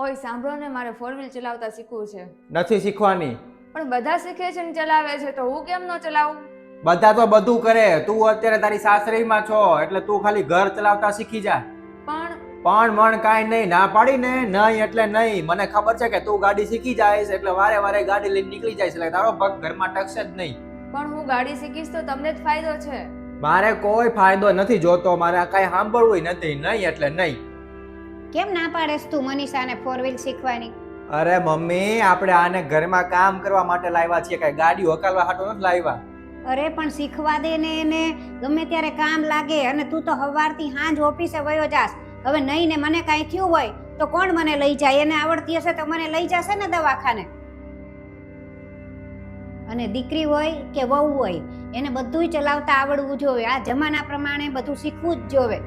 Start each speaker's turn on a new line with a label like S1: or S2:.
S1: ઓય સાંભળો ને, મારે ફોર વ્હીલ ચલાવતા શીખવું છે.
S2: નથી શીખવાની.
S1: પણ બધા શીખે છે ને ચલાવે છે, તો હું કેમ ન ચલાવું?
S2: બધા તો બધું કરે, તું અત્યારે તારી સાસરીમાં છો એટલે તું ખાલી ઘર ચલાવતા શીખી જા.
S1: પણ
S2: પણ કાંઈ નહીં, ના પાડી ને નહીં એટલે નહીં. મને ખબર છે કે તું ગાડી શીખી જાય એટલે વારે વારે ગાડી લઈને નીકળી જાય એટલે તારો પગ ઘરમાં ટકશે જ નહીં.
S1: પણ હું ગાડી શીખીશ તો તમને જ ફાયદો છે.
S2: મારે કોઈ ફાયદો નથી જોતો, મારે કાંઈ સાંભળવું નથી. નહીં એટલે નહીં.
S3: કેમ ના પાડેસ તું મનીષાને ફોર વ્હીલ શીખવાની?
S2: અરે મમ્મી, આપણે આને ઘરમાં કામ કરવા માટે લાવ્યા છીએ, કઈ ગાડી હકાલવા હાટો નથી લાવ્યા.
S3: અરે પણ શીખવા દે ને એને, ગમે ત્યારે કામ લાગે. અને તું તો સવારથી સાંજ ઓફિસે વયો જાસ. હવે નહીં ને મને કાંઈ થયું હોય તો કોણ મને લઈ જાય? એને આવડતી હશે તો મને લઈ જશે ને દવાખાને. અને દીકરી હોય કે વહુ હોય, એને બધુંય ચલાવતા આવડવું જોવે. આ જમાના પ્રમાણે બધું શીખવું જ જોવે.